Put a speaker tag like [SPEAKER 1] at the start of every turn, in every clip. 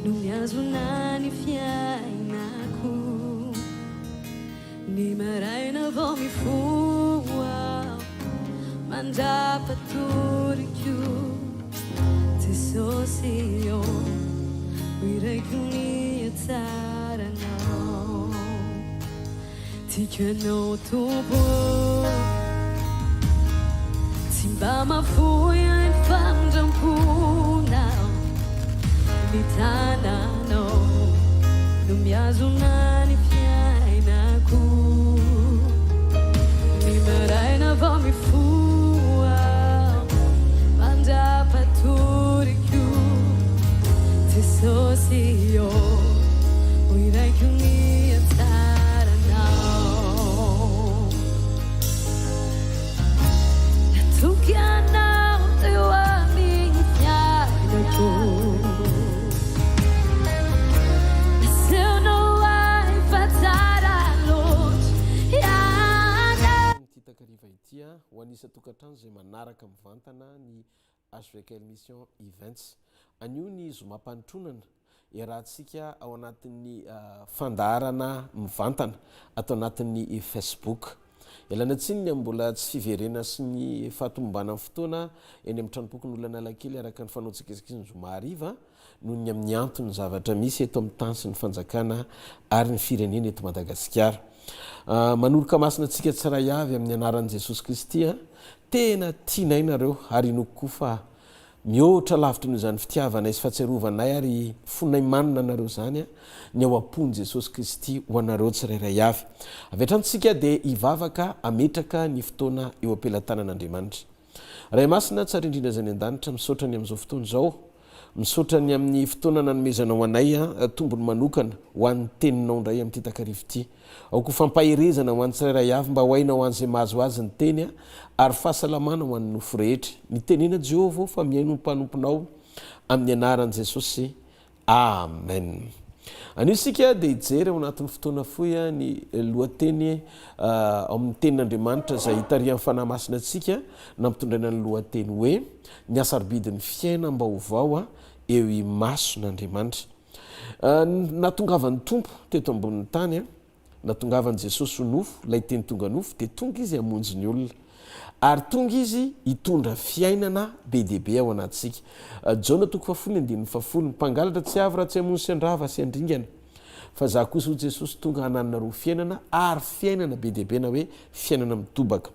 [SPEAKER 1] no miazona ny fiainako ny maraina vao mifoa mandrapatoriko Jesosy io hoiraiko ny hatsaranao tiako ianao tompo tsy mba mafoya ny fandramponao ny tananao no miazona ny fiainako ny maraina vao mifoa mandrapatoriko Jesosy io hoiraiko ny hatsaranao atoky anao teo amin'ny fiainako nasehonao ay fa tsara loatra
[SPEAKER 2] takariva itya ho anisa tokantrano izay manaraka mivantana ny hvkl-mission events anio ny zoma-panitronana iarahantsika ao anatin'ny fandaharana mivantana atao anatin'ny Facebook ilana tsininy mbola tsy fiverena sy ny fahatombana amin'ny fotoana eny amin'ny tranompokon'olona Analakely araka ny fanaontsikaisika ny zoma hariva noho ny amin'ny antony zavatra misy eto amin'ny tany sy ny fanjakana ary ny firenena eto Madagasikara. Manoroka masina antsika tsiray avy amin'ny anaran'i Jesosy Kristy tena tianay nareo ary inoko koa fa mihoatra lavitra noho izany fitiavana izy fahatsiarovanay ary fonay manina nareo zany ny ao am-pony Jesosy Kristy ho anareo tsirairay avy. Avy hatrany dia hivavaka ametraka ny fotoana eo ampelantanan'Andriamanitra. Ray masina tsara indrindra zany an-danitra misaotra ny amin'izao fotoana izao, misaotra ny amin'ny fotoana nanomezana ho anay tombony manokana ho an'ny teninao indray amin'ity takarivo ity. Aoko fampaherezana ho an'ny tsirairay avy mba ho haina ho an'izay mahazo azy ny teny ary fahasalamana ho an'ny nofo rehetra. Ny tenena Jehovah fa miaino ny mpanomponao amin'ny anaran'i Jesosy. Amen. Anio isika dia hijery ao anatin'ny fotoana foy ny lohateny amin'ny tenin'Andriamanitra izay hitarihan'ny fanahy masina antsika nampitondraina ny lohateny hoe ny hasarobidin'ny fiainam-baovao eo imason'Andriamanitra. Natongavan'ny tompo teto ambonin'ny tany natongavan'i Jesosy ho nofo, ilay teny tonga nofo dia tonga izy hamonjy ny olona ary tonga izy hitondra fiainana be dehibe ao anatsika. Jona 4:10 mpangalatra tsy avy raha tsy hamono sy andrava sy andringana fa za kosa ho Jesosy tonga hananana roa fiainana ary fiainana be dehibe na hoe fiainana mitobaka.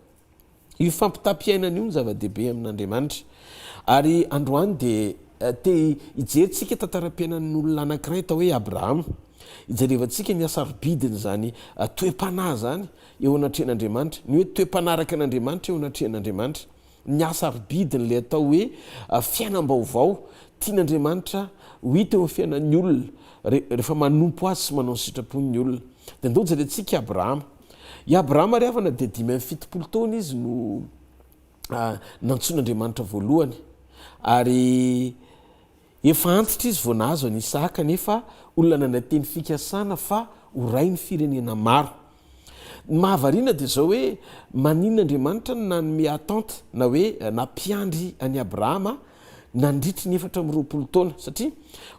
[SPEAKER 2] Io fampitampiainana io ny zava-dehibe amin'Andriamanitra ary androany dia te hijerytsika tantaram-piainan'ny olona anankiray tao hoe Abrahama. Ijerevantsika ny hasarobidiny zany toe-panahy zany eo anatrehan'Andriamanitra, ny hoe toe-panaraka an'Andriamanitra eo anatrehan'Andriamanitra, ny hasarobidiny le atao hoe fiainam-baovao tian'Andriamanitra ho hita eo amin'ny fiainan'ny olona rehefa manompo azy sy manao ny sitrapon'ny olona. Dia ndao jerentsika Abrahama. I Abrahama ry havana dia 570 taona izy no nantsoin'Andriamanitra voalohany ary efa antitra izy vao nahazo any Isaka nefa olona nanateny fikasana fa ho ray ny firenena maro. Mahavariana dia zao hoe manin'Andriamanitra nanome attente na hoe nampiandry any Abrahama nandritry ny 420 taona satria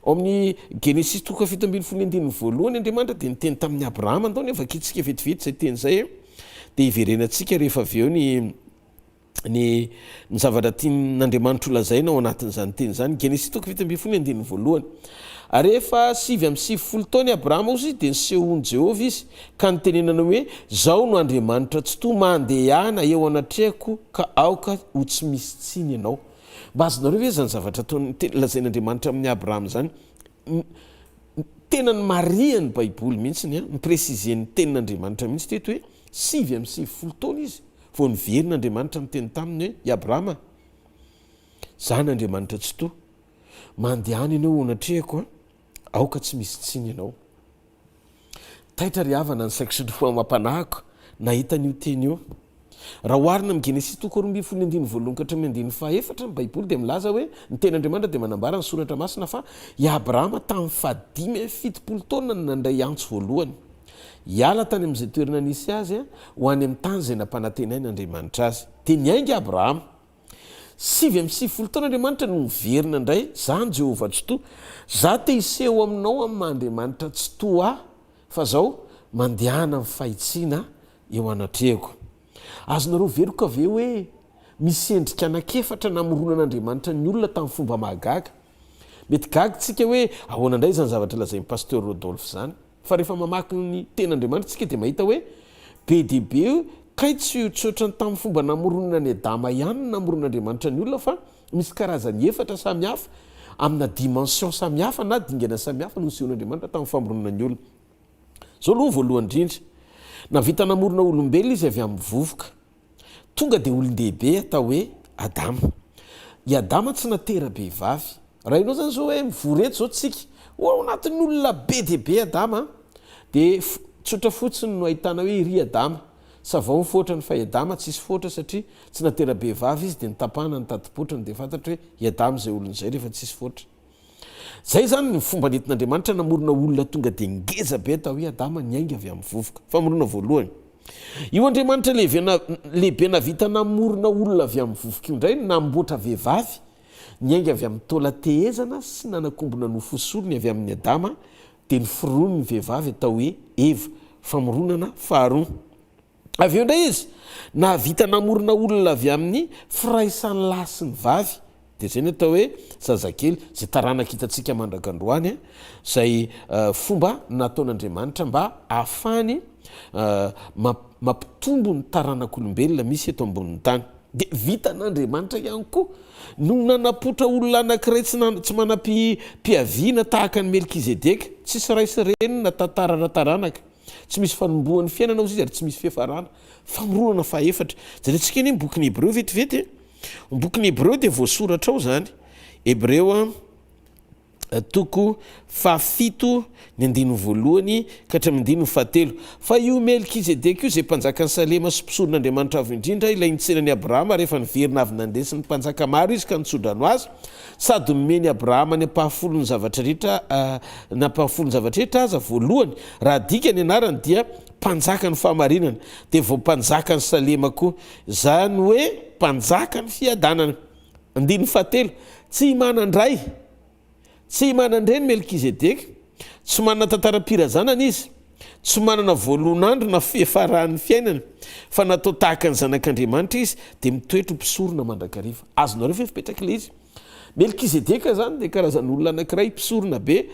[SPEAKER 2] ao amin'ny Genesis 17:12 voalohany Andriamanitra dia niteny tamin'ny Abrahama ndao nefa kitsika vetivety zay teny zay dia hiverenantsika rehefa avy eo ny zavatra tian'Andriamanitra ho lazaina ao anatin'izany teny zany. Genesis 17:12 voalohany. Ary rehefa 7:70 taona Abrahama ozy dia nisehony Jehovah izy ka nitenenana hoe zao no Andriamanitra tsy toa mandehana eo anatrehako ka aoka ho tsy misy tsiny ianao. Mba azonareo hoe zany zavatra lazain'Andriamanitra amin'ny Abrahama zany tena ny marian'ny Baiboly mihitsy ny presizen'ny tenin'Andriamanitra mihitsy teto hoe 7:70 taona izy vao niverin'Andriamanitra miteny taminy hoe i Abrahama zany Andriamanitra tsy toa mandehana ianao ho anatrehako aoka tsy misy tsiny ianao. Taitra ry havana ny saiko sy ny mampanahiko nahita n'io teny io. Raha oharina amin'ny Genesis 2:1-4 ny Baiboly dia milaza hoe ny ten'Andriamanitra dia manambara ny soratra masina fa i Abrahama tamin'ny 570 taona nandray antso voalohany hiala tany amin'izay toerana nisy azy ho any amin'ny tany izay nampanantenain'Andriamanitra azy. Dia niainga Abrahama 50 taon'Andriamanitra no miverina indray zany Jehovah tsy to za te hiseho aminao amin'ny Andriamanitra tsy to fa zao mandehana amin'ny fahitsiana eo anatrehako. Azonareo veroka ve hoe misy endrika anakefatra namorona an'Andriamanitra ny olona tamin'ny fomba mahagaga? Mety gaga tsika hoe ahoana indray zany zavatra lazain'ny pasteur Rodolphe zany, fa rehefa mamaky ny ten'Andriamanitra tsika dia mahita hoe be dia be kay tsy tsotrany tamin'ny fomba namorona ny Adama ihany namoron'Andriamanitra ny olona, fa misy karazany efatra samihafa amina dimension samihafa na dingana samihafa no nosehon'Andriamanitra tamin'ny famoronana ny olona. Zao aloha voalohany indrindra, navita namorona olombelona izy avy amin'ny vovoka, tonga dia olon-dehibe atao hoe Adama. I Adama tsy natera-behivavy. Raha ianao zany zao hoe mivoreto zao tsika ao anatin'ny olona be dia be Adama, dia tsotra fotsiny no ahitana hoe iry Adama. Savao ny fotrany fa i Adama tsisy fotra satria tsy natera-behivavy izy dia nitapahana ny tadipotrany dia fantatra hoe i Adama izay olon'izay rehefa tsisy fotra. Zay zany ny fomba nentin'Andriamanitra namorona olona tonga dia ngeza be atao hoe Adama niainga avy amin'ny vovoka. Famorona voalohany. Io Andriamanitra lehibe navita namorona olona avy amin'ny vovoka io indray namboatra vehivavy niainga avy amin'ny taola tehezana sy nanakombona nofosorony avy amin'ny Adama dia ny firoany ny vehivavy atao hoe Eva. Famoronana faharoa. Avy eo indray izy navita namorona olona avy amin'ny firaisan'ny lahy sy ny vavy, dia zay ny atao hoe zazakely, zay taranaka hitantsika mandrakandroany, zay fomba nataon'Andriamanitra mba ahafahany mampitombo ny taranak'olombelona misy eto ambonin'ny tany. Dia vitan'Andriamanitra ihany koa no nanapotra olona anankiray tsy manam-piaviana tahaka ny Melkizedeka, tsisy ray sy reniny na tantara taranaka, tsy misy fanombohan'ny fiainana izy ary tsy misy fiafarana, famoronana faefatra. Jerentsika ny bokin'ny Hébreo vetivety, ny bokin'ny Hébreo dia voasoratra ao zany. Hébreo toko 7 ny 1 ka hatramin'ny 7. Fa io Melkizedeka io zay mpanjaka ny Salema sy mpisoron'Andriamanitra avo indrindra, ilay nitsenany Abrahama rehefa niverina avy nandesy ny mpanjaka maro izy ka nitsodrano azy, sady nomeny Abrahama ny ampahafolony zavatra rehetra aza voalohany, raha dika ny anarany dia mpanjaka ny fahamarinana, dia vao mpanjaka ny Salema koa, zany hoe mpanjaka ny fiadanana. 7. Tsy manandray, tsy manandreny Melkizedeka, tsy manana tantara-pirazanana izy, tsy manana voalohan'andro na fiafaran'ny fiainana, fa natao tahaka ny zanak'Andriamanitra izy dia mitoetra mpisorona mandrakariva. Azonareo fa fipetraka ilay izy. Melkizedeka zany dia karazan'olona anankiray mpisorona be,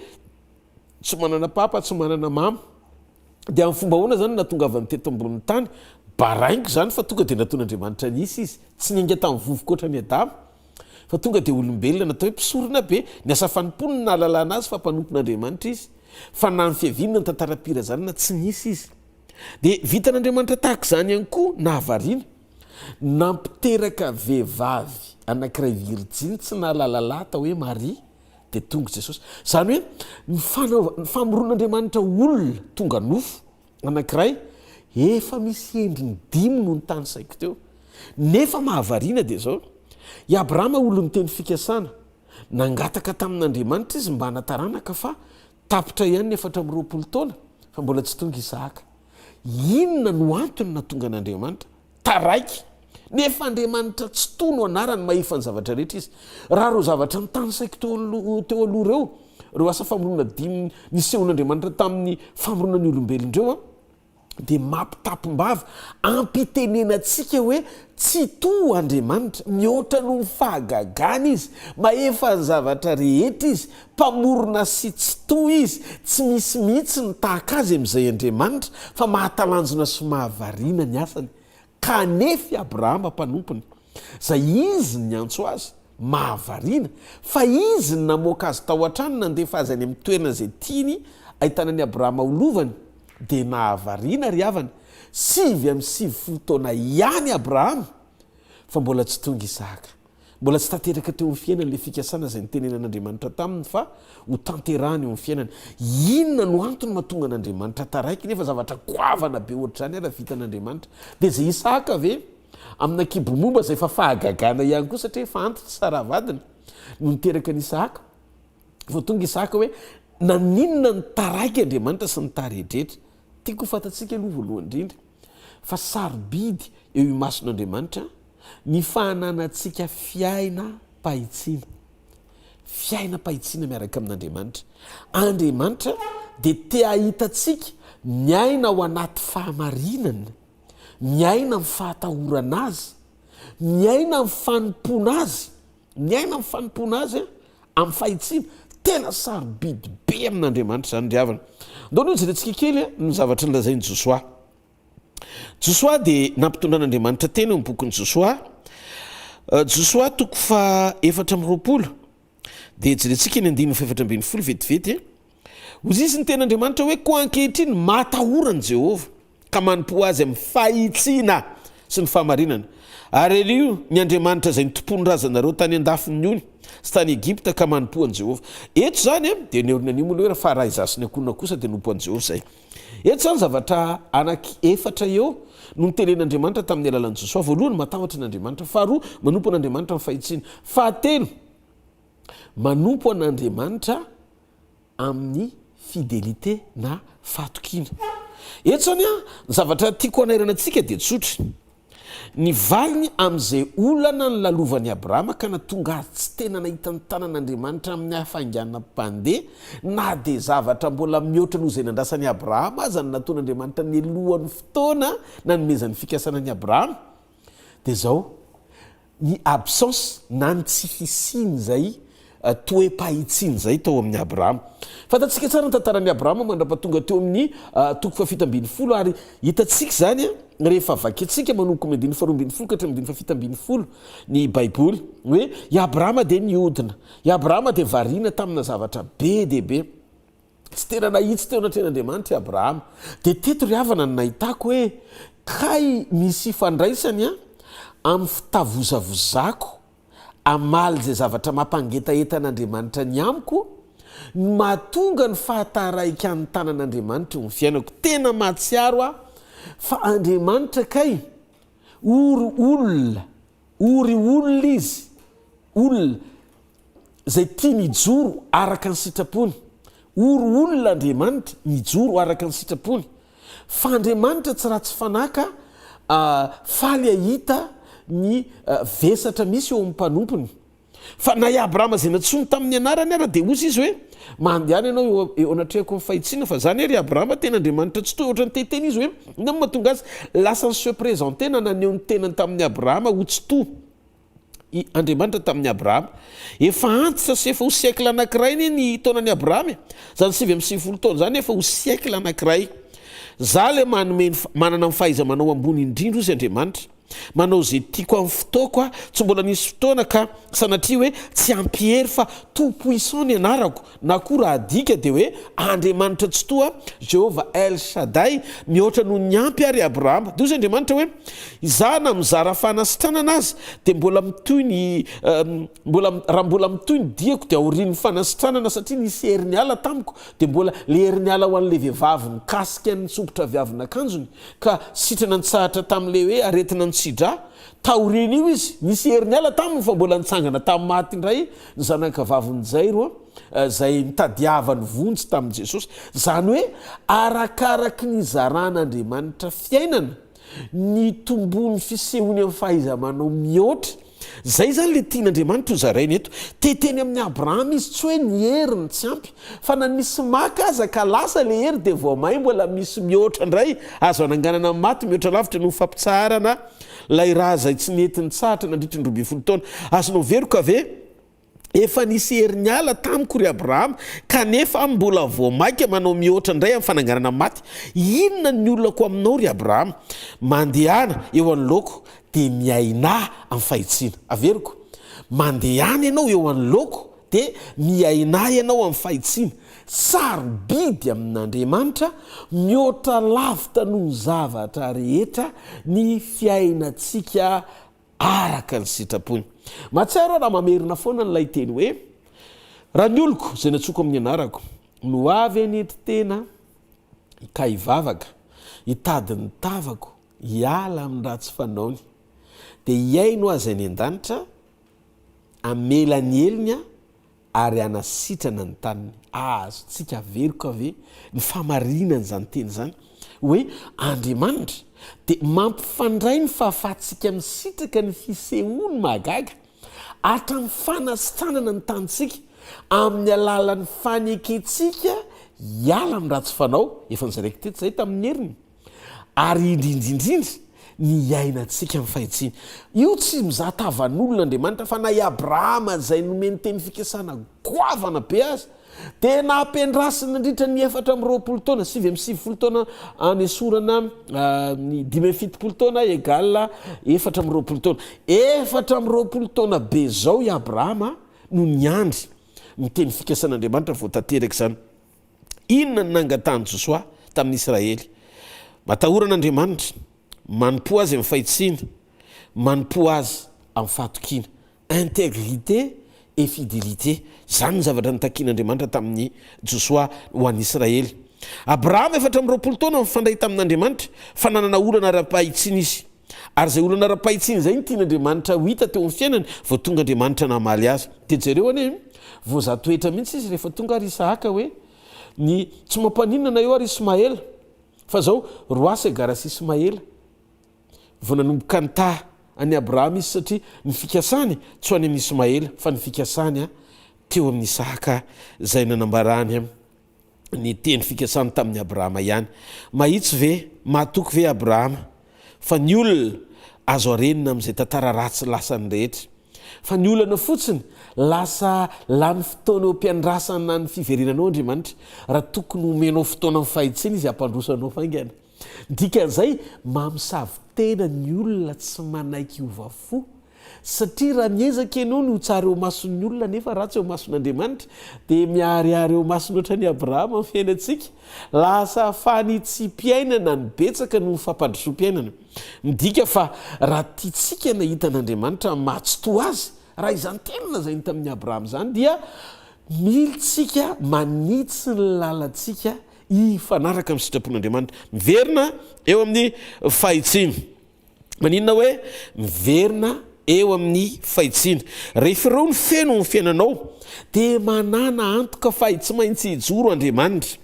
[SPEAKER 2] tsy manana papa, tsy manana mama, dia amin'ny fomba hoana zany natongavany teto ambonin'ny tany, baraingo zany fa tonga dia nataon'Andriamanitra nisy izy, tsy niainga tamin'ny vovoka ohatran'ny Adama, fa tonga dia olombelona natao hoe mpisorona be. Ny asa fanompoany na lalàna azy fa mpanompon'Andriamanitra izy, fa na ny fiavinana ny tantara-pirazanana tsy nisy izy. Dia vitan'Andriamanitra tahaka izany ihany koa nahavariana, nampiteraka vehivavy anankiray virjiny tsy nahalalalahy atao hoe Maria, dia tonga Jesosy. Zany hoe ny famoron'Andriamanitra olona tonga nofo anankiray efa misy endriny 5 no ny tany saiko teo. Nefa mahavariana dia zao, i Abrahama olony teny fikasana, nangataka tamin'Andriamanitra izy mba hanataranaka fa tapitra ihany ny 420 taona fa mbola tsy tonga Isaka. Inona no antony natonga an'Andriamanitra? Taraiky. Nefa Andriamanitra tsy toa no anarany mahefa ny zavatra rehetra izy. Raha reo zavatra nytany saiko teo aloha reo asa famoronana 5 nisehon'Andriamanitra tamin'ny famoronan'ny olombelondreo, dia mampitapombava ampitenenantsika hoe tsy to Andriamanitra, mihoatra no fahagagana izy, mahefa ny zavatra rehetra izy, mpamorona sy tsy to izy, tsy misy mihitsy ny tahaka azy amin'izay Andriamanitra, fa mahatalanjona sy mahavariana ny asany. Kanefa Abrahama mpanompony, zay izy ny antso azy mahavariana, fa izy ny namoaka azy tao an-trano nandefa azy any amin'ny toerana izay tiany ahitanany Abrahama olovany, dia nahavariana ry havana 7 taona ihany Abrahama, fa mbola tsy tonga Isaka, mbola tsy tanteraka teo amin'ny fiainana le fikasana izay nitenenan'Andriamanitra taminy fa ho tanterahany eo amin'ny fiainana. Inona no antony mahatonga an'Andriamanitra taraiky nefa zavatra goavana be ohatr'izany ara vitan'Andriamanitra? Dia zay Isaka ve amina kibomomba izay fa fahagagana ihany koa satria efa antitra Sara vadiny no niteraka ny Isaka, vao tonga Isaka hoe naninona ny taraiky Andriamanitra sy ny tarehetrehitra. Tiako fantatsika aloha voalohany indrindra fa sarobidy eo imason'Andriamanitra ny fahananantsika fiaina-pahitsiana miaraka amin'Andriamanitra. Andriamanitra dia te ahitatsika miaina ao anaty fahamarinana, miaina amin'ny fahatahorana azy, miaina amin'ny fanompoana azy, amin'ny fahitsiana. Tena sarobidy be amin'Andriamanitra zany ry havana. Ndao jerentsika kely ny zavatra nilazainy Josoa. Josoa dia nampitondraan'Andriamanitra teny eo amin'ny bokin'ny Josoa. Josoa toko fa 4 dia jerentsika ny 9:7 vetivety. Ozy izy ny ten'Andriamanitra hoe ko ankehitriny matahorany Jehova ka manompo azy amin'ny fahitsiana sy ny fahamarinana. Ary io ny Andriamanitra izay nitompon'razanareo tany an-dafin'ny ony sy tany Egipta ka manompoan'i Jehova. Eto zany dia neorina an'io moa hoe raha raha izasy ny akonina kosa dia nompoan'i Jehova zay. Eto zany zavatra anaky-efatra eo no nitenen'Andriamanitra tamin'ny alalan'i Josoa. Voalohany matahotra n'Andriamanitra, faharoa manompo an'Andriamanitra amin'ny fahitsiana, fahatelo manompo an'Andriamanitra amin'ny fidelité na fahatokiana. Eto zany ny zavatra tiako anairana antsika dia tsotra. Ny valiny amin'izay olana ny lalovan'i Abrahama ka natonga tsy tena nahita ny tanan'Andriamanitra amin'ny hafainganana mpandeha na dia zavatra mbola mihoatra noho izay nandrasan'i Abrahama aza ny nataon'Andriamanitra ny alohan'ny fotoana na nomezan'ny fikasanan'i Abrahama dia zao ny absence na ny tsy fisiany zay toe-pahitsiany zay tao amin'ny Abrahama. Fantatsika tsara ny tantaran'i Abrahama mandrapatonga teo amin'ny toko fa 7 ary hitatsika zany rehefa vaketsika manomboka amin'ny 12 ka hatramin'ny 7 ny Baiboly hoe i Abrahama dia niodina, i Abrahama dia variana tamina zavatra be dia be. Tsy tena nahitsy teo anatren'Andriamanitra i Abrahama. Dia teto ry havana ny nahitako hoe kay misy ifandraisany amin'ny fitavozavozako amaly zay zavatra mampangetaentan'Andriamanitra ny amiko mahatonga ny fahataraika ny tanan'Andriamanitra ny fiainako. Tena mahatsiaro fa Andriamanitra kay ory olona izy, olona zay tia mijoro araka ny sitrapony, ory olona Andriamanitra mijoro araka ny sitrapony. Fa Andriamanitra tsy raha tsy fanaka faly ahita ny vesatra misy eo amin'ny mpanompony. Fa na i Abrahama zay natsony tamin'ny anarany ara dia ozy izy hoe mandehana ianao eo anatrehako ny fahitsiana. Fa zany ry Abrahama tena Andriamanitra tsy toy ohatry ny teteny izy hoe na mahatonga azy lasa ny se présente na naneho ny tenany tamin'ny Abrahama ho tsy to i Andriamanitra tamin'ny Abrahama. Efa antitra sy efa ho siècle anankiray ny taonan'i Abrahama, zany 7 taona zany efa ho siècle anankiray. Za le manana ny fahaiza-manao ambony indrindra ozy Andriamanitra, manao zay tiako amin'ny fotoako tsy mbola nisy fotoana ka sanatria hoe tsy ampiery fa tout puissant ny anarako na koa raha adika dia hoe Andriamanitra tsy toa Jehova El Shaddai mihoatra no ny ampy ary Abrahama. Dia ozy Andriamanitra hoe izaho na mizara fanasitranana azy dia mbola mitoy ny mbola mitoy ny diako dia aorian'ny fanasitranana satria nisy heriny ala tamiko dia mbola le heriny ala ho an'le vehivavy mikasika ny tsobotra viavin'akanjony ka sitrana nitsahatra tamin'le hoe aretina ny sidra taoriny io izy nisy heriny ala taminy fa mbola nitsangana tamin'ny maty indray ny zanakavaviny zay nitadiavany vonjy tamin'i Jesosy. Zany hoe arakaraky ny zaran'Andriamanitra fiainana ny tombony fisehony amin'ny fahaiza-manao mihoatra zay zany le tian'Andriamanitra ho zarainy eto. Teteny amin'ny Abrahama izy tsy hoe ny heriny tsy ampy fa na nisy maka aza ka lasa le hery dia vao may mbola misy mihoatra indray azo ananganana amin'ny maty mihoatra lavitra no fampitsarana lay raha zay tsy netiny tsahatra nandritra ny 20 taona. Azonao veroka ve efa nisy heriny ala tamiko ry Abrahama kanefa mbola vao maika manao mihoatra indray amin'ny fananganana amin'ny maty. Inona ny olonako aminao ry Abrahama? Mandehana eo anoloko dia miaina amin'ny fahitsiana. Averiko, mandehana ianao eo anoloko dia miaina ianao amin'ny fahitsiana. Sarobidy amin'Andriamanitra mihoatra lavitra noho ny zavatra rehetra ny fiainantsika araka ny sitrapony. Mahatsiaro raha mamerina foana n'ilay teny hoe raha ny oloko zay natsoko amin'ny anarako no avy anety tena ka hivavaka hitady ny tavako hiala amin'ny raha tsy fanaony dia hiaino azy any an-danitra amela ny heliny ary anasitrana ny taniny. Azotsika averoka ave ny famarinany zany teny zany hoe Andriamanitra dia mampifandray ny fahafahantsika misitraka ny fisehoany mahagaga hatramin'ny fanasitranana ny tanitsika amin'ny alalan'ny faneketsika hiala amin'ny ratsy fanao efa nyzaraiko teto zay tamin'ny heriny ary indrindrindrindra ny iainantsika amin'ny fahitsiny. Io tsy mizatavan'olon'Andriamanitra fa na i Abrahama zay nomeny teny fikasana goavana be azy tena ampendrasiny nandritra ny 420 taona 7 taona any esorana ny 5 taona égale 420 taona 420 taona be zao i Abrahama no niandry miteny fikasan'Andriamanitra vao tanteraka zany. Inona ny nangatany Josoa tamin'ny Israely? Matahoran'Andriamanitra manompo azy amin'ny fahitsina, manompo azy amin'ny fahatokiana, intégrité et fidélité. Zany ny zavatra nitakian'Andriamanitra tamin'ny Josoa ho an'ny Israely. Abrahama 420 taona mifandray tamin'Andriamanitra fa nanana olana ara-pahitsiny izy. Ary zay olana ara-pahitsiny zay ny tian'Andriamanitra ho hita teo amin'ny fiainany vao tonga Andriamanitra namaly azy. Dia jereo anie voazatoetra mihitsy izy rehefa tonga ary Isahaka hoe ny tsy mampaninana eo ary Ismaela fa zao roasy garasy Ismaela vao nanomboka nitaha any Abrahama izy satria ny fikasany tsy ho any amin'ny Ismaela fa ny fikasany teo amin'ny Isahaka zay nanambarany ny teny fikasany tamin'ny Abrahama ihany. Mahitsy ve mahatoky ve Abrahama fa ny olona azo arenina amin'izay tantara ratsy lasany rehetra fa ny olana fotsiny lasa lany fotoana eo mpiandrasana ny fiverenanao Andriamanitra raha tokony omenao fotoana amin'ny fahitsiny izy hampandrosanao faingana. Dikan'izay mamosavy tena ny olona tsy manaiky ovafo satria raha miezaka ianao ny ho tsara eo mason'ny olona nefa ratsy eo mason'Andriamanitra dia miariary eo masony ohatran'ny Abrahama amin'ny fiainantsika lasa fany tsy mpiainana ny betsaka no fampandrosom-piainana. Midika fa raha tiatsika nahita an'Andriamanitra mahatsoto azy raha izany tenana zay ny tamin'ny Abrahama zany dia militsika manitsy ny lalantsika ifanaraka amin'ny sitrapon'Andriamanitra miverina eo amin'ny fahitsiny. Maninona hoe miverina eo amin'ny fahitsiny. Rehefa ireo ny feno ny fiainanao dia manana antoka fa tsy maintsy hijoro Andriamanitra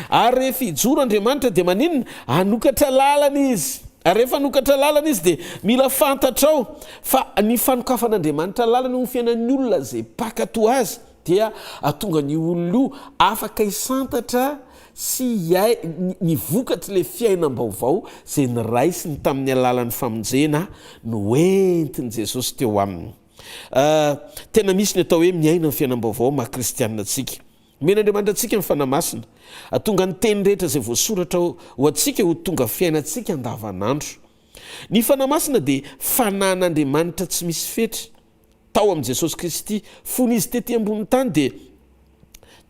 [SPEAKER 2] ary rehefa hijoro Andriamanitra dia maninona hanokatra lalana izy. Rehefa nokatra lalana izy dia mila fantatrao fa ny fanokafan'Andriamanitra lalana ho fiainan'ny olona zay pakato azy dia atonga ny olona afaka hisantatra sy ny vokatry le fiainam-baovao zay nyraisiny tamin'ny alalan'ny famonjena no entiny Jesosy teo aminy. Tena misy ny atao hoe miaina ny fiainam-baovao maha-kristianina atsika. Men'Andriamanitra atsika ny fanamasina atonga ny teny rehetra zay voasoratra ho atsika ho tonga fiainantsika andavanandro. Ny fanamasina dia fanan'Andriamanitra tsy misy fetra tao amin'i Jesosy Kristy fon'izy tety ambony tany dia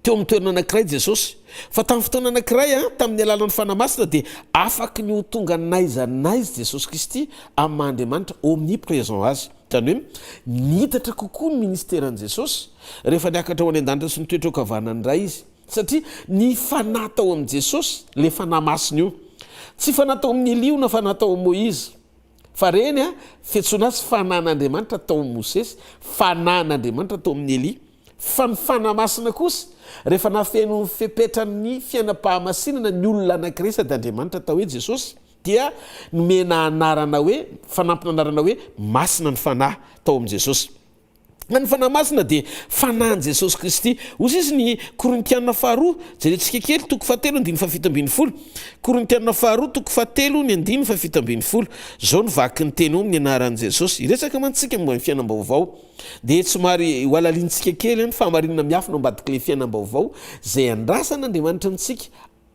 [SPEAKER 2] teo amin'ny toerana anankiray Jesosy fa tamin'ny fotoana anankiray tamin'ny alalan'ny fanamasina dia afaka ny ho tonga naizanaiza Jesosy Kristy amin'ny Andriamanitra omniprésent azy. Zany hoe nihitatra kokoa ny ministeran'i Jesosy rehefa niakatra ho any an-danitra sy nitoetra ho kavanany ray izy satria ny fanatao amin'i Jesosy le fanamasina io tsy fanatao amin'ny Elia na fanatao amin'ny Moïse fa reny fiantsoana azy fanan'Andriamanitra tao amin'ny Mosesy, fanan'Andriamanitra tao amin'ny Elia. Fa ny fanamasina kosa rehefa nafeno ny fepetrany fiainam-pahamasinana ny olona anankiray sady Andriamanitra tao hoe Jesosy dia nomena anarana hoe fanampina anarana hoe masina ny fanahy tao amin'i Jesosy. Ny fanamasina dia fanahin Jesosy Kristy. Hozy izy ny Korintianina faharoa jerentsika kely toko 7:7-10. Korintianina faharoa toko 7:7-10. Zao ny vaky ny teny amin'ny anaran'i Jesosy. Iresaka mantsika momba ny fiainam-baovao dia somary ho alalintsika kely ny fahamarinana miafina ambadika le fiainam-baovao zay andrasan'Andriamanitra amintsika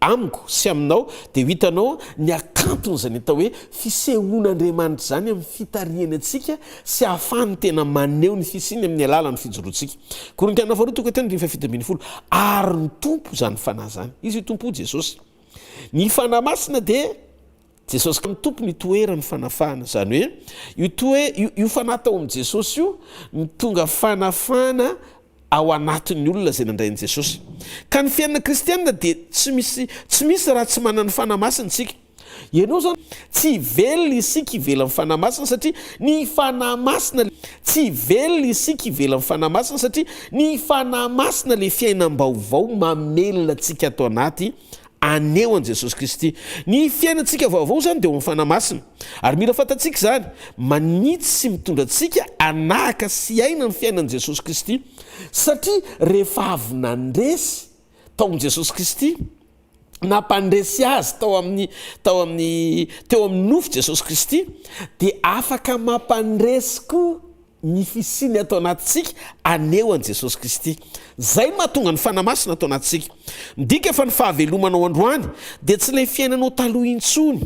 [SPEAKER 2] amiko sy aminao dia hitanao ny akantony zany atao hoe fisehoan'Andriamanitra zany amin'ny fitariana antsika sy ahafahany tena maneho ny fisiny amin'ny alalan'ny fijoroantsika. Korintianina faharoa toko 7:7 ary ny tompo zany fanahy zany. Izy tompo Jesosy. Ny fanamasina dia Jesosy ny tompo ny toerany fanafahana zany hoe io fanatao amin'i Jesosy io ny tonga fanafana ao anatin'ny olona zay nandrain'i Jesosy. Ka ny fiainana kristianina dia tsy misy raha tsy manana fanamasina tsika ianao zany tsy velona isika ivela amin'ny fanahy masina satria ny fanahy masina tsy velona isika ivela amin'ny fanahy masina satria ny fanahy masina le fiainam-baovao mamelona antsika atao anaty aneo an' Jesosy Kristy. Ny fiainantsika vaovao zany dia eo amin'ny fanahy masina, ary mila fantatsika zany manitsy sy mitondra antsika anahaka sy aina ny fiainan' Jesosy Kristy, satria rehefa avy nandresy tao amin'i Jesosy Kristy, nampandresy azy teo amin'ny nofo Jesosy Kristy, dia afaka mampandresy koa ny fisiny atao anatintsika aneo an' Jesosy Kristy. Zay no mahatonga ny fanahy masina atao anatintsika. Midika fa ny fahavelomanao androany dia tsy ilay fiainanao taloha intsony,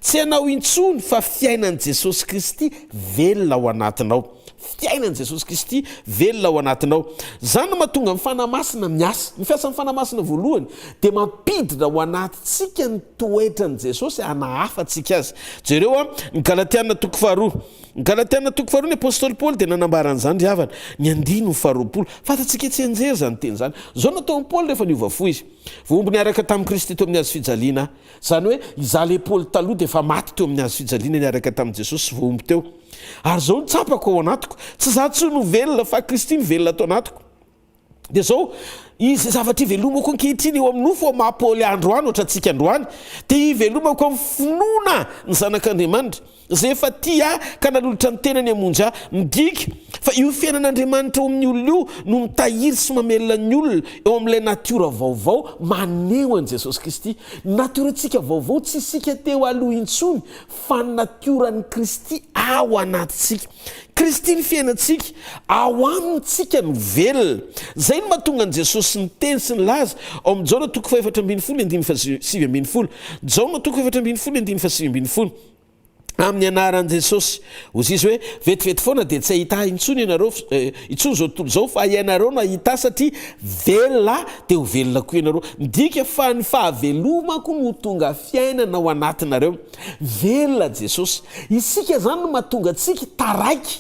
[SPEAKER 2] tsy ianao intsony, fa fiainan' Jesosy Kristy velona ao anatinao. Fiainan' Jesosy Kristy velona ao anatinao. Zany no mahatonga ny fanahy masina miasa. Ny fiasan'ny fanahy masina voalohany dia mampidina ao anatintsika ny toetran' Jesosy hanahafantsika azy. Jereo ny Galatiana 4:2. Ny Galatiana 4:2 ny apôstôly Paoly dia nanambaran'izany ry havana, ny 9:20. Fantatsika tsy anjery zany teny zany. Zao nataon'i Paoly rehefa niova fo izy. Vombo niaraka tamin'i Kristy teo amin'ny hazo fijaliana. Zany hoe izaho le Paoly taloha dia efa maty teo amin'ny hazo fijaliana niaraka tamin'i Jesosy vombo teo. Ary zao nitsapako ao anatiko, tsy za tsy no velona fa Kristy ny velona atao anatiko. Dia zao izy zavatra ivelomako ankehitriny eo amin'ny nofo maha-Paoly androany ohatra antsika androany, dia ivelomako amin'ny finoana ny zanak'Andriamanitra zay efa tia ka nalolotra ny tenany hamonjy ahy. Midika fa io fiainan'Andriamanitra eo amin'ny olona io no mitahiry sy mamelona ny olona eo amin'ilay natiora vaovao maneho an' Jesosy Kristy. Natiorantsika vaovao tsy isika teo aloha intsony, fa natioran'ny Kristy ao anatintsika. Kristy ny fiainantsika, ao amintsika no velona. Zay no mahatonga an' Jesosy ny teny sy ny laza ao amin'ny Jaona 4:7-7. Jaona 4:7-7. Amin'ny anaran'i Jesosy, ozy izy hoe vetivety foana dia tsy ahita intsony ianareo intsony zao tontolo zao, fa ianareo no ahita satria velona dia ho velona koa ianareo. Midika fa ny fahavelomako no tonga fiainana ao anatinareo. Velona Jesosy. Isika zany no mahatonga antsika taraiky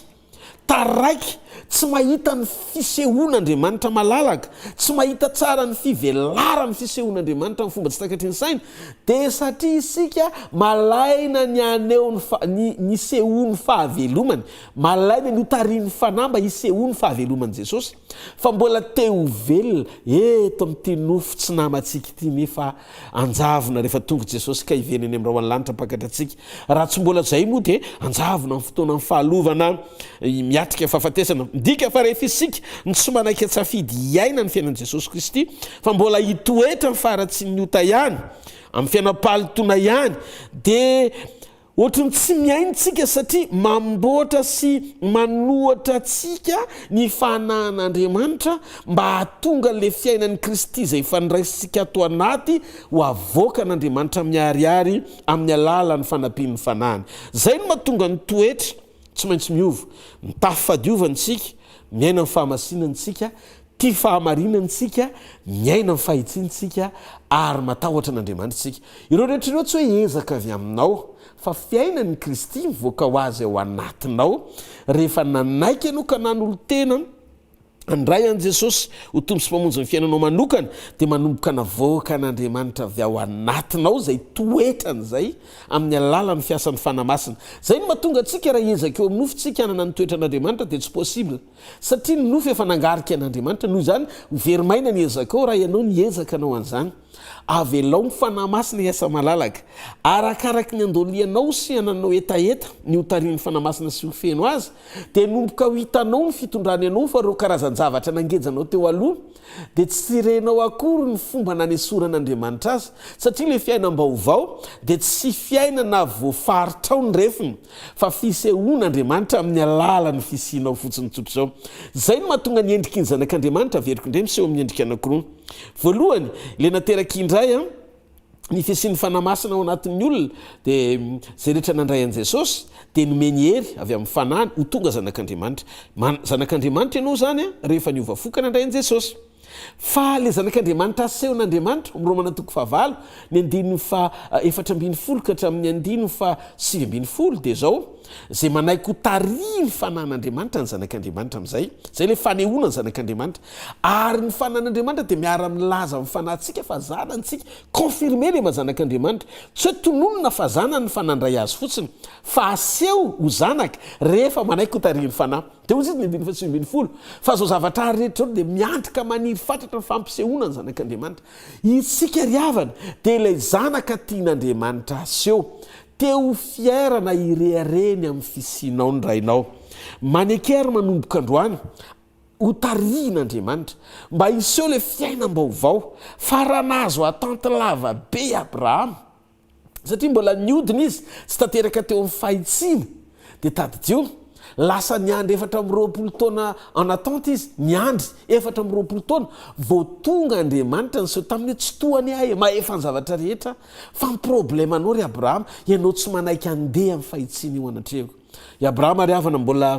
[SPEAKER 2] tsy mahita ny fisehoan'Andriamanitra malalaka, tsy mahita tsara ny fivelaran'ny fisehoan'Andriamanitra amin'ny fomba tsy takatry ny saina, dia satria isika malaina ny aneo ny sehoany fahavelomany, malaina ny hotarian'ny fanamba hisehoany fahavelomany Jesosy. Fa mbola teo velona eto amin'ity nofo tsy namantsika ity, nefa anjavona rehefa tonga Jesosy ka hivenany amin'ny rahoan'ny lanitra pakatra antsika. Raha tsy mbola zay moa dia anjavona amin'ny fotoana fahalovana miatrika fahafatesana. Midika fa rehefa isika ny tsy manaiky atsafidy hiaina ny fiainan'i Jesosy Kristy, fa mbola hitoetra ny faratsy ny ota ihany, amin'ny fiainam-palitona ihany, dia ohatrany tsy miaintsika satria mamboatra sy manohatra atsika ny fanahin'Andriamanitra mba hahatonga le fiainan'ny Kristy izay fandraisitsika ato anaty ho avoaka an'Andriamanitra miarihary amin'ny alalan'ny fanampian'ny fanahiny. Zay no mahatonga ny toetra tsy maintsy miova, mitafy fadiovantsika, miaina amin'ny fahamasinantsika, tia fahamarinantsika, miaina amin'ny fahitsintsika, ary matahotra an'Andriamanitra tsika. Ireo rehetra ireo tsy hoe ezaka avy aminao, fa fiainan'ny Kristy mivoaka ho azy ao anatinao rehefa nanaiky ianao ka nanolo-tena andray an' Jesosy ho tompo sy mpamonjy ny fiainanao manokana, dia manomboka navoaka an'Andriamanitra avy ao anatinao zay toetrany zay amin'ny alalan'ny fiasan'ny fanahy masina. Zay no mahatonga antsika raha ezaka eo amin'ny nofontsika hanana ny toetra an'Andriamanitra dia tsy possible, satria ny nofo efa nangarika an'Andriamanitra. Noho izany verimaina ny ezaka ao raha ianao ny ezaka anao an'izany. Avelao ny fanahy masina hiasa malalaka, arakaraka ny andolianao sy ananao etaeta ny hotarian'ny fanahy masina sy ho feno azy, dia nomboka ho hitanao ny fitondrany anao fa reo karazan-javatra nangejanao teo aloha, dia tsy renao akory ny fomba nanesoran'Andriamanitra azy, satria le fiainam-baovao dia tsy fiainana voafaritrao ny refiny, fa fisehoan'Andriamanitra amin'ny alalan'ny fisianao fotsiny tsotro zao. Zay no mahatonga ny endriky ny zanak'Andriamanitra veriko indray miseho amin'ny endrika anankiroa. Voalohany, le nateraky indray ny fisian'ny fanahy masina ao anatin'ny olona, dia zay rehetra nandray an' Jesosy dia nomeny hery avy amin'ny fanahiny ho tonga zanak'Andriamanitra. Zanak'Andriamanitra ianao zany rehefa niova foka nandray an' Jesosy. Fa le zanak'Andriamanitra asehon'Andriamanitra amin'ny Romana 9:4 ny 4:7 ka hatramin'ny 9:7 dia zao zay manaiky ho tari ny fanan'Andriamanitra ny zanak'Andriamanitra amin'izay zay le fanehoana ny zanak'Andriamanitra ary ny fanan'Andriamanitra dia miara-milaza amin'ny fanantsika fa zanantsika confirmer le mazanak'Andriamanitra tsy hoe tononona fa zanany ny fanandray azy fotsiny fa aseho ho zanaka rehefa manaiky ho tari ny fanahy dia ozy izy ny 20 fa zao zavatra rehetra dia miantrika maniry fatratra ny fampisehoana ny zanak'Andriamanitra isika riavana dia ilay zanaka tian'Andriamanitra aseho teo fiairana irehareny amin'ny fisinao ny rainao manekery manomboka androany ho tarian'Andriamanitra mba iseho le fiainam-baovao faranazo atante lava be Abrahama satria mbola niodina izy tsy tanteraka teo amin'ny fahitsiana dia tadidio lasa niandry 420 taona en attente izy niandry 420 taona vao tonga Andriamanitra nyseho tamin'ny tsy tohany ahy maefa ny zavatra rehetra fa ny problème anao ry Abrahama ianao tsy manaiky andeha amin'ny fahitsiana io anatreko i Abrahama ry havana mbola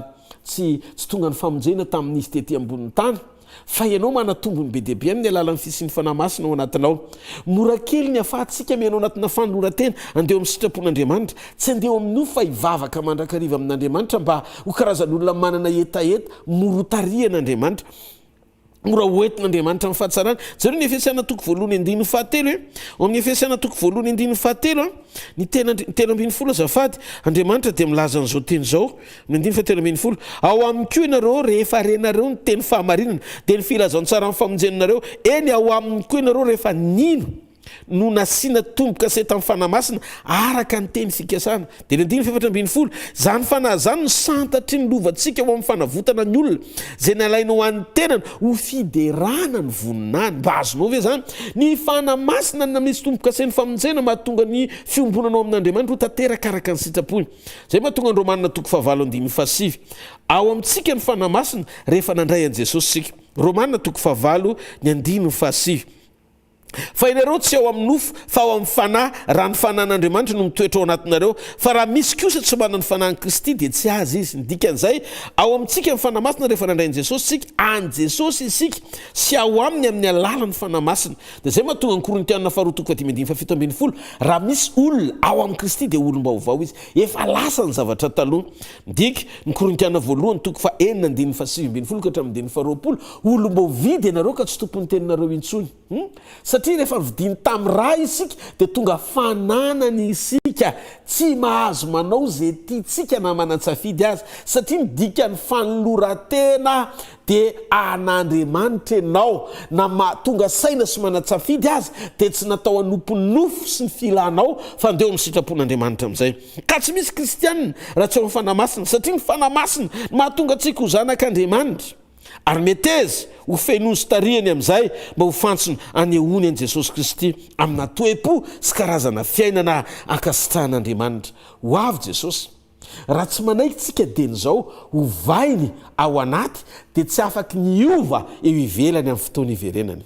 [SPEAKER 2] tsy tonga ny famonjena tamin'izy tety ambonin'ny tany fa ianao manatombony be deabe amin'ny alalan'ny fisin'ny fanahy masina ao anatinao mora kely ny afahantsika mianao anatina fanoloran-tena andeha amin'ny sitrapon'Andriamanitra tsy andeha amin'ny fa hivavaka mandrakariva amin'Andriamanitra mba ho karazan'olona manana etaeta mora tarian'Andriamanitra mora hoentin'Andriamanitra amin'ny fahatsarany zareo ny Efesiana toko voalohany 9:7 ao amin'ny Efesiana toko voalohany 9:7 ny tena ambin'ny folo azafady Andriamanitra dia milaza an'izao teny izao ny 9:7 ao amin'ny koa ianareo rehefa renareo ny teny fahamarinana dia ny filazantsara amin'ny famonjenanareo eny ao amin'ny koa ianareo rehefa nino no nasiana tomboka se tamin'ny fanahy masina araka ny teny fikasana dia ny 9:7 zany fanahy zany no santatry ny lovantsika ho amin'ny fanavotana ny olona zay nalaina ho an'ny tenana ho fiderana ny voninany mba azonao ve zany ny fanahy masina na misy tomboka se ny famonjena mahatonga ny fiombonanao amin'Andriamanitra ho tanteraka araka ny sitrapoiny zay mahatonga ny Romanina toko 9:7 ao amintsika ny fanahy masina rehefa nandray an Jesosy sika Romanina toko 9:7 fa ianareo tsy ao amin'ny nofo fa ao amin'ny fanahy raha ny fanan'Andriamanitra no mitoetra ao anatinareo fa raha misy kosa tsy manana ny fanahiny Kristy dia tsy azy izy dikan'izay ao amintsika ny fanahy masina rehefa nandrainy Jesosy sika any Jesosy isika sy ao aminy amin'ny alalan'ny fanahy masina dia zay mahatonga ny Korintiana faharoa toko 10:17 raha misy olona ao amin'ny Kristy dia olom-baovao izy efa lasa ny zavatra taloha ndika ny Korintiana voalohany toko 4:7 ka hatramin'ny 20 olom-baovidy ianareo ka tsy tompon'ny teninareo intsony satria rehefa vidiny tamin'ny raha isika dia tonga fananany isika tsy mahazo manao zay tiantsika na manan-tsafidy azy satria midika ny fanoloran-tena dia an'Andriamanitra ianao na tonga saina sy manan-tsafidy azy dia tsy natao hanomponofo sy ny filanao fa andeha amin'ny sitrapon'Andriamanitra amin'izay ka tsy misy kristianina raha tsy ao amin'ny fanahy masina satria ny fanahy masina mahatonga antsika ho zanak'Andriamanitra ary meteza ho fenoy sy tariany amin'izay mba ho fantsona anehoany an' Jesosy Kristy amina toe-po sy karazana fiainana ankasitrahan'Andriamanitra ho avy Jesosy raha tsy manaiky tsika den'izao ho vainy ao anaty dia tsy afaky niova eo ivelany amin'ny fotoana iverenany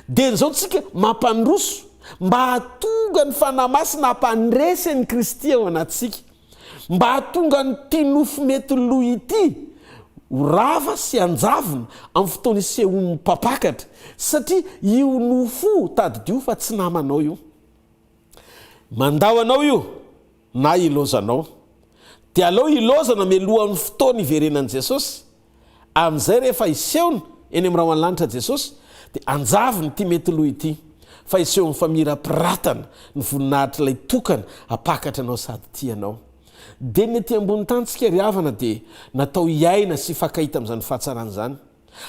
[SPEAKER 2] den'izao tsika mampandroso mba hatonga ny fanahy masina hampandresy ny Kristy ao anatsika mba hatonga ny tinofo mety loha ity rava sy anjavona amin'ny fotoana isehon'ny mpapakatra satria io nofo tadidio fa tsy namanao io mandao anao io na ilozanao dia aleo ilozana meloha amin'ny fotoana iverenan'i Jesosy amin'izay rehefa isehony eny amin'ny raha an-lanitra Jesosy dia anjavony ity mety loha ity fa isehony famira-piratana ny voninahitra ilay tokana hapakatra anao sady tianao dia ny ety ambony tantsika ry havana dia natao hiaina sy fakahita amin'izany fahatsarana izany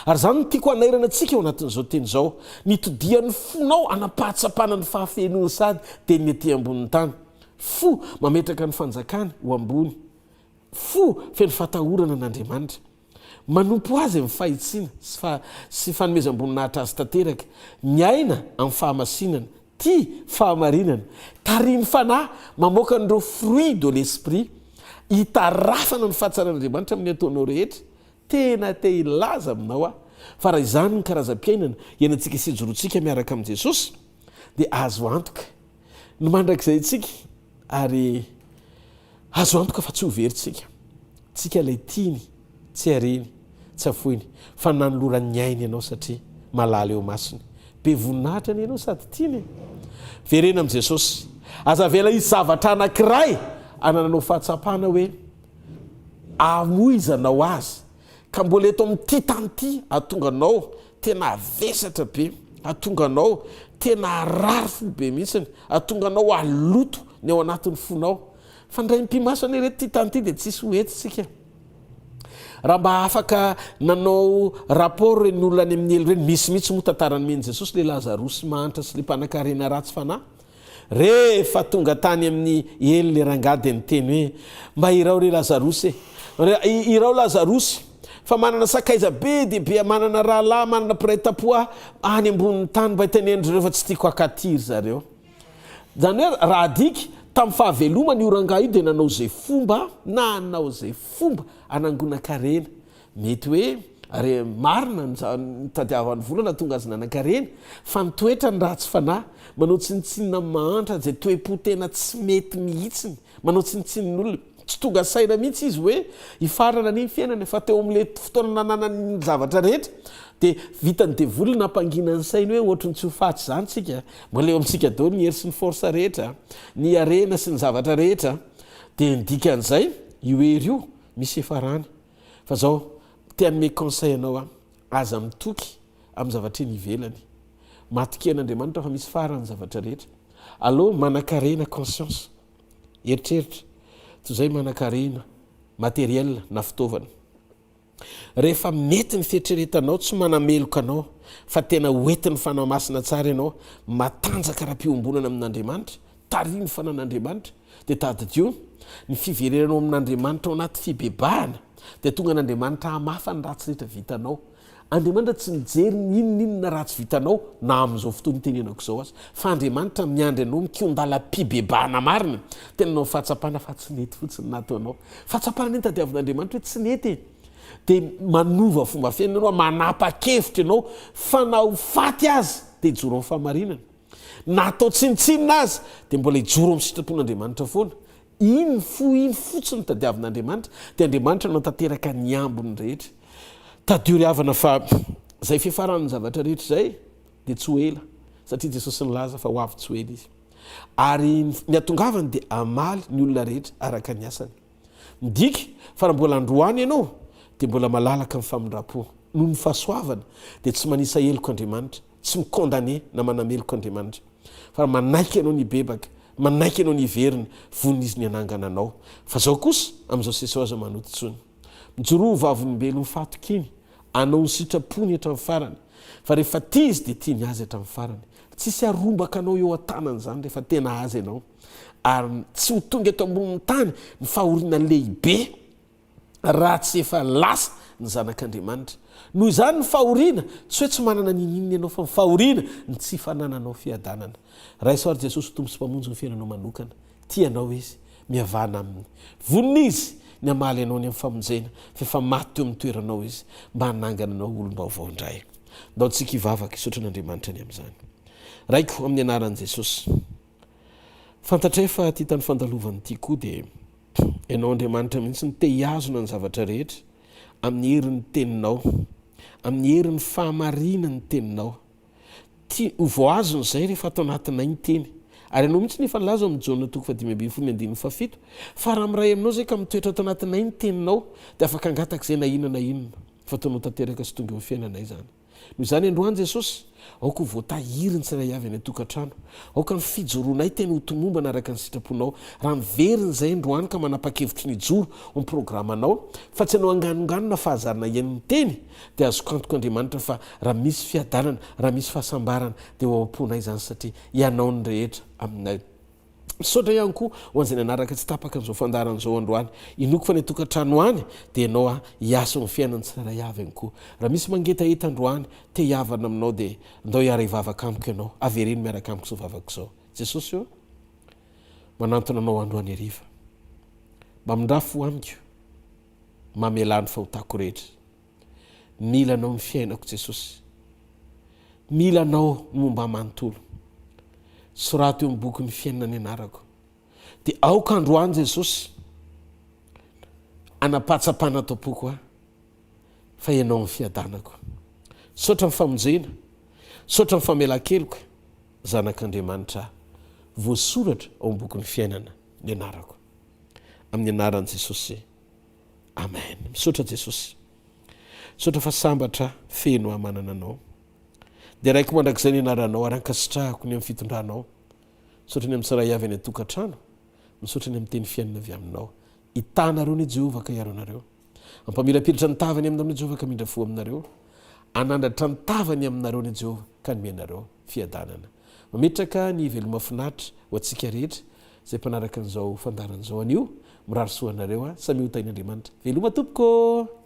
[SPEAKER 2] ary zany no tiako hanairana antsika ao anatin'izao teny izao nitodian'ny fonao anapahatsapana ny fahafenony sady dia ny ety ambony tany fo mametraka ny fanjakany ho ambony fo feno fatahorana an'Andriamanitra manompo azy amin'ny fahitsiana sy fanomezam-boninahitra azy tanteraka miaina amin'ny fahamasinana ty fahamarinana tariny fanahy mamoaka n'ireo fruit de l'esprit hitarafana ny fahatsaran'Andriamanitra amin'ny ataonao rehetra tena te ilaza aminao fa raha izany ny karazam-piainana ianantsika sijorotsika miaraka amin'i Jesosy dia azo antoka no mandrakizay tsika ary azo antoka fa tsy ho veritsika tsika ilay tiany tsy areny tsy afoiny fa nanoloran'ny ainy ianao satria malala eo masiny be voninahitra ny ianao sady tiany verena amin'i Jesosy aza vela izy zavatra anankiray anananao fahatsapana hoe amoizanao azy ka mbola eto amin'ity tany ity atonganao tena vesatra be, atonganao tena rary fo be mihitsiny, atonganao aloto ny ao anatin'ny fonao. Fa ndray mpimaso any reto ty tany ity dia tsisy hoetitsika. Raha mba afaka nanao rapport reny olona any amin'ny elo reny, misy mihitsy moa tantarany mihiny Jesosy le Lazarosy manitra sy le mpanan-karena ratsy fanahy. Rehefa tonga tany amin'ny elo le rangady ny teny hoe mba irao re Lazarosy irao Lazarosy fa manana sakaiza be dia be, manana rahalahy, manana piray-tapoa any ambonin'ny tany mba hitenenindreo fa tsy tiako akatiry zareo. Zany hoe raha adiky tamin'ny fahavelomany io rangahy io dia nanao zay fomba anangonan-karena. Mety hoe ary marina nitadiavany volana tonga azy nanan-karena, fa nitoetra ny ratsy fanahy, manao tsinitsinina mahantra zay toe-po tena tsy mety mihitsiny, manao tsinitsinnin'olona tsy tonga saina mihitsy izy hoe hifarana ny fiainana, fa teo amin'le fotoana nananany zavatra rehetra dia vitany devoly nampanginany sainy hoe ohatrany tsy ho fatsy zany tsika, mbola eo amintsika daholo ny hery sy ny forsa rehetra, ny arena sy ny zavatra rehetra. Dia ndikan'izay io hery io misy efarany. Fa zao tianome conseil anao aza mitoky amin'ny zavatra ny ivelany, matoken'Andriamanitra fa misy farany zavatra rehetra. Allo manan-karena conscience, eritreritra toy izay manan-karena matériel na fitaovana. Rehefa mety ny fieritreretanao tsy manameloka anao fa tena hoentin'ny fanahy masina tsara ianao, matanjaka raha-piombonana amin'Andriamanitra, tariny ny fanan'Andriamanitra, dia tadidio ny fiverenanao amin'Andriamanitra ao anaty fibebahana dia tonga n'Andriamanitra hamafa ny ratsy rehetra vitanao. Andriamanitra tsy mijery ny inona ratsy vitanao na amin'izao fotoana tenenako izao azy, fa Andriamanitra miandry anao mikiondala-pibebahana marina, tena nao fahatsapana fa tsy nety fotsiny nataonao. Fahatsapana ny tadiavin'Andriamanitra hoe tsy nety dia manova fomba fiainanao, manapa-kevitra ianao fa na ho faty azy dia hijoro amin'ny fahamarinana, natao tsinitsinina azy dia mbola hijoro amin'ny sitrapon'Andriamanitra foana. Iny fotsiny tadiavin'Andriamanitra dia Andriamanitra no tanteraka ny ambony rehetra. Tadio ry havana fa zay fiafarany zavatra rehetra zay dia tsy ho ela, satria Jesosy nilaza fa ho avy tsy ho ela izy. Ary ny atongavany dia amaly ny olona rehetra araka ny asany. Midika fa raha mbola androany ianao dia mbola malalaka amin'ny famindram-po noho ny fahasoavana dia tsy manisa eloko Andriamanitra, tsy mikondane na manameloko Andriamanitra, fa manaiky ianao ny bebaka, manaiky ianao ny veriny vonina izy ny anangana anao. Fa zao kosa amin'izao sesao aza manoty tsony, mijoro vavolombelony fatokiny, anao ny sitrapony hatramin'ny farany, fa rehefa tia izy dia tia ny azy hatramin'ny farany. Tsisy arombaka anao eo an-tanany zany rehefa tena azy ianao, ary tsy ho tonga eto ambonin'ny tany ny fahoriana lehibe raha tsy efa lasa ny zanak'Andriamanitra. Noho izany ny fahoriana tsy hoe tsy manana ninina ianao, fa ny fahoriana ny tsy fanananao fiadanana. Raha isoary Jesosy tompo sy mpamonjy ny fiainanao manokana, tianao izy, mihavana aminy, vonina izy ny amaly ianao ny amin'ny famonjena, fa efa maty teo amin'ny toeranao izy mba hanangana anao olom-baovao indray. Ndao tsika hivavaka hisaotra n'Andriamanitra ny amin'izany. Raiko amin'ny anaran'i Jesosy, fantatray fa ty tany fandalovany ity koa dia ianao Andriamanitra mihitsy ny te hiazona ny zavatra rehetra amin'ny herin'ny teninao, amin'ny herin'ny fahamarinany ny teninao. Ho voazony izay rehefa atao anatinay ny teny, ary ianao mihitsy nefa nilaza amin'ny Jaona 5:17 fa raha miray aminao zay ka mitoetra atao anatinay ny teninao dia afaka angataka izay na inona fa ataonao tanteraka sy tonga eo fiainanay zany. Noho izany androany Jesosy, aoka ho voatahiry ny tsiray avy any an-tokantrano, aoka ny fijoroanay teny ho tomombana araka ny sitraponao. Raha miveriny izay androany ka manapa-kevitry ny joro ny programanao, fa tsy anao anganonganona fahazarana iain'ny teny, dia azoko antoko Andriamanitra fa raha misy fiadanana, raha misy fahasambarana dia ho am-ponay zany, satria ianao ny rehetra aminay. Misaotra ihany koa ho an'izay nanaraka tsy tapaka an'izao fandaran'izao androany, inoko fa ny tokantrano any dia ianao hiasa ny fiainany tsiray avy ihany koa. Raha misy mangetaheta androany te hiavana aminao dia ndao hiara hivavaka amiko ianao, avereny miaraka amiko izao vavaka izao. Jesosy eo manantona anao androany hariva, mba mindrafo amiko, mamelany fahotako rehetra. Mila anao ny fiainako Jesosy, mila anao ny momba manontolo, sorato eo amin'ny boky ny fiainana ny anarako. Dia aoka androany Jesosy anapatsapana taopoko fa ianao ny fiadanako. Saotra ny famonjena, saotra ny famelan-keloka, zanak'Andriamanitra voasoratra ao amin'ny boky ny fiainana ny anarako. Amin'ny anaran'i Jesosy, amen. Misaotra jesosy, misaotra fa sambatra feno amanana anao dia raiky mandrak'izay ny anaranao arankasitrahako ny amin'ny fitondranao, misaotra ny amin'ny saray avy any an-tokantrano, misaotra ny amin'ny teny fiainana avy aminao. Hitanareo ny Jehovah ka hiaro anareo, ampamirapiritra ny tavany aminareo ny Jehovah ka mindra fo aminareo, anandratra ny tavany aminareo ny Jehovah ka nomenareo fiadanana. Mametraka ny veloma finaritra ho antsika rehetra izay mpanaraka an'izao fandaran'izao anio, mirary soanareo samy ho tain'Andriamanitra. Veloma tompoko.